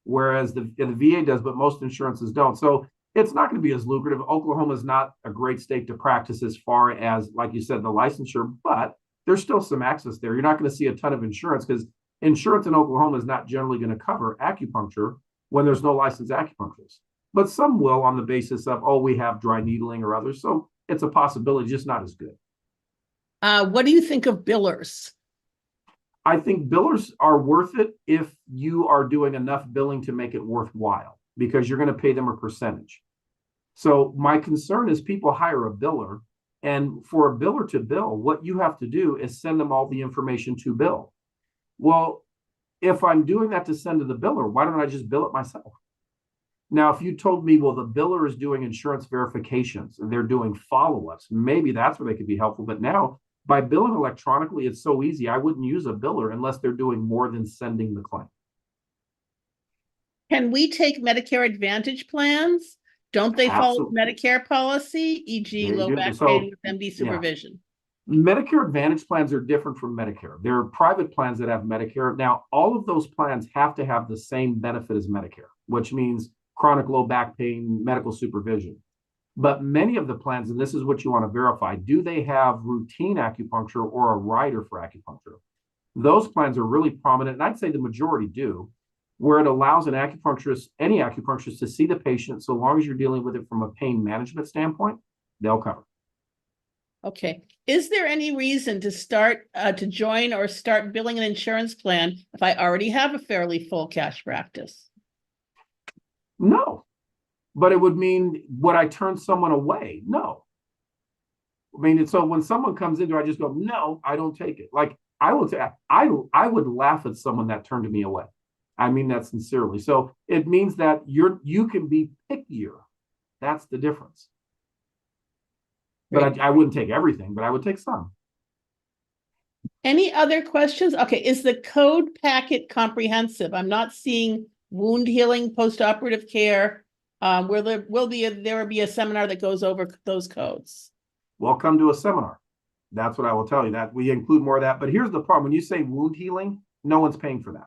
Whereas the VA does, but most insurances don't. So it's not going to be as lucrative. Oklahoma is not a great state to practice as far as, like you said, the licensure, but there's still some access there. You're not going to see a ton of insurance because insurance in Oklahoma is not generally going to cover acupuncture when there's no licensed acupuncturist. But some will on the basis of, oh, we have dry needling or others. So it's a possibility, just not as good. What do you think of billers? I think billers are worth it if you are doing enough billing to make it worthwhile because you're going to pay them a percentage. So my concern is people hire a biller, and for a biller to bill, what you have to do is send them all the information to bill. Well, if I'm doing that to send to the biller, why don't I just bill it myself? Now, if you told me, well, the biller is doing insurance verifications and they're doing follow-ups, maybe that's where they could be helpful. But now, by billing electronically, it's so easy. I wouldn't use a biller unless they're doing more than sending the claim. Can we take Medicare Advantage plans? Don't they follow Medicare policy, e.g. low back pain with MD supervision? Medicare Advantage plans are different from Medicare. There are private plans that have Medicare. Now, all of those plans have to have the same benefit as Medicare, which means chronic low back pain, medical supervision. But many of the plans, and this is what you want to verify, do they have routine acupuncture or a rider for acupuncture? Those plans are really prominent, and I'd say the majority do, where it allows an acupuncturist, any acupuncturist, to see the patient so long as you're dealing with it from a pain management standpoint, they'll cover. Okay. Is there any reason to start to join or start billing an insurance plan if I already have a fairly full cash practice? No, but it would mean, would I turn someone away? No. I mean, so when someone comes in, do I just go, no, I don't take it? Like I would say, I would laugh at someone that turned me away. I mean that sincerely. So it means that you can be pickier. That's the difference. But I wouldn't take everything, but I would take some. Any other questions? Okay, is the code packet comprehensive? I'm not seeing wound healing, post-operative care. Will there be a seminar that goes over those codes? Welcome to a seminar. That's what I will tell you, that we include more of that. But here's the problem. When you say wound healing, no one's paying for that.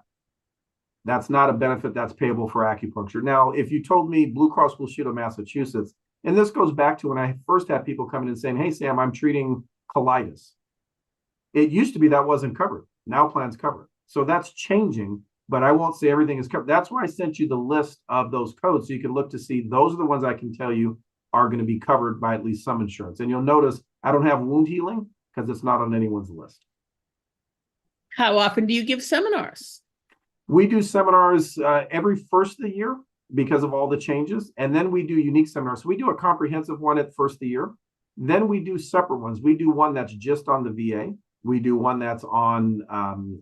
That's not a benefit that's payable for acupuncture. Now, if you told me Blue Cross Blue Shield of Massachusetts, and this goes back to when I first had people coming in saying, hey, Sam, I'm treating colitis. It used to be that wasn't covered. Now plans cover it. So that's changing, but I won't say everything is covered. That's why I sent you the list of those codes so you can look to see those are the ones I can tell you are going to be covered by at least some insurance. And you'll notice I don't have wound healing because it's not on anyone's list. How often do you give seminars? We do seminars every first of the year because of all the changes. And then we do unique seminars. So we do a comprehensive one at first of the year. Then we do separate ones. We do one that's just on the VA. We do one that's on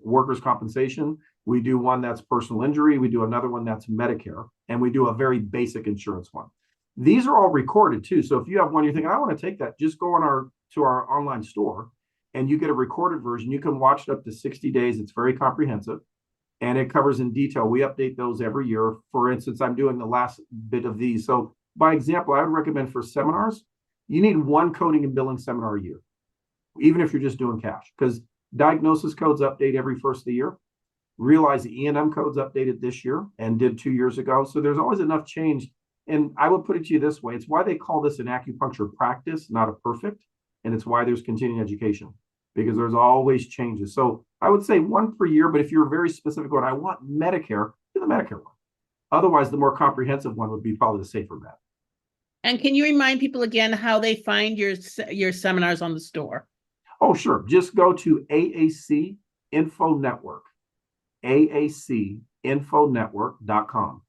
workers' compensation. We do one that's personal injury. We do another one that's Medicare. And we do a very basic insurance one. These are all recorded too. So if you have one, you're thinking, I want to take that, just go on to our online store and you get a recorded version. You can watch it up to 60 days. It's very comprehensive. And it covers in detail. We update those every year. For instance, I'm doing the last bit of these. So by example, I would recommend for seminars, you need one coding and billing seminar a year, even if you're just doing cash, because diagnosis codes update every first of the year. Realize the E&M codes updated this year and did 2 years ago. So there's always enough change. And I would put it to you this way. It's why they call this an acupuncture practice, not a perfect. And it's why there's continuing education, because there's always changes. So I would say one per year, but if you're very specific on, I want Medicare, do the Medicare one. Otherwise, the more comprehensive one would be probably the safer bet. And can you remind people again how they find your seminars on the store? Oh, sure. Just go to AAC Info Network, aacinfonetwork.com.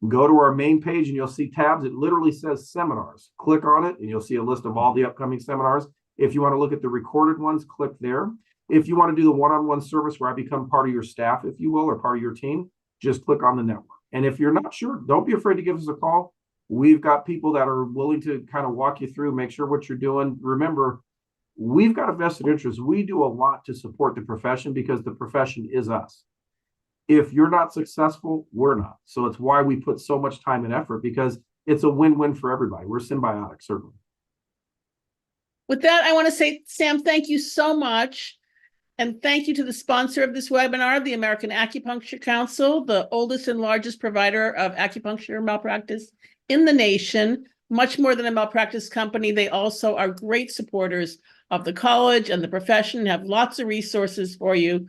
Go to our main page and you'll see tabs. It literally says seminars. Click on it and you'll see a list of all the upcoming seminars. If you want to look at the recorded ones, click there. If you want to do the one-on-one service where I become part of your staff, if you will, or part of your team, just click on the network. And if you're not sure, don't be afraid to give us a call. We've got people that are willing to kind of walk you through, make sure what you're doing. Remember, we've got a vested interest. We do a lot to support the profession because the profession is us. If you're not successful, we're not. So it's why we put so much time and effort, because it's a win-win for everybody. We're symbiotic, certainly. With that, I want to say, Sam, thank you so much. And thank you to the sponsor of this webinar, the American Acupuncture Council, the oldest and largest provider of acupuncture malpractice in the nation. Much more than a malpractice company, they also are great supporters of the college and the profession, have lots of resources for you.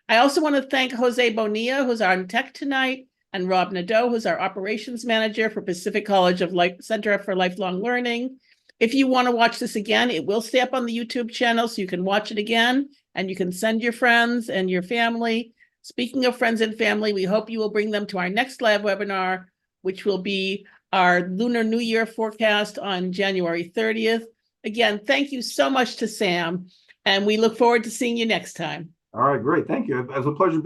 I also want to thank Jose Bonilla, who's our tech tonight, and Rob Nadeau, who's our operations manager for Pacific College of Center for Lifelong Learning. If you want to watch this again, it will stay up on the YouTube channel, so you can watch it again, and you can send your friends and your family. Speaking of friends and family, we hope you will bring them to our next live webinar, which will be our Lunar New Year forecast on January 30th. Again, thank you so much to Sam, and we look forward to seeing you next time. All right, great. Thank you. It was a pleasure.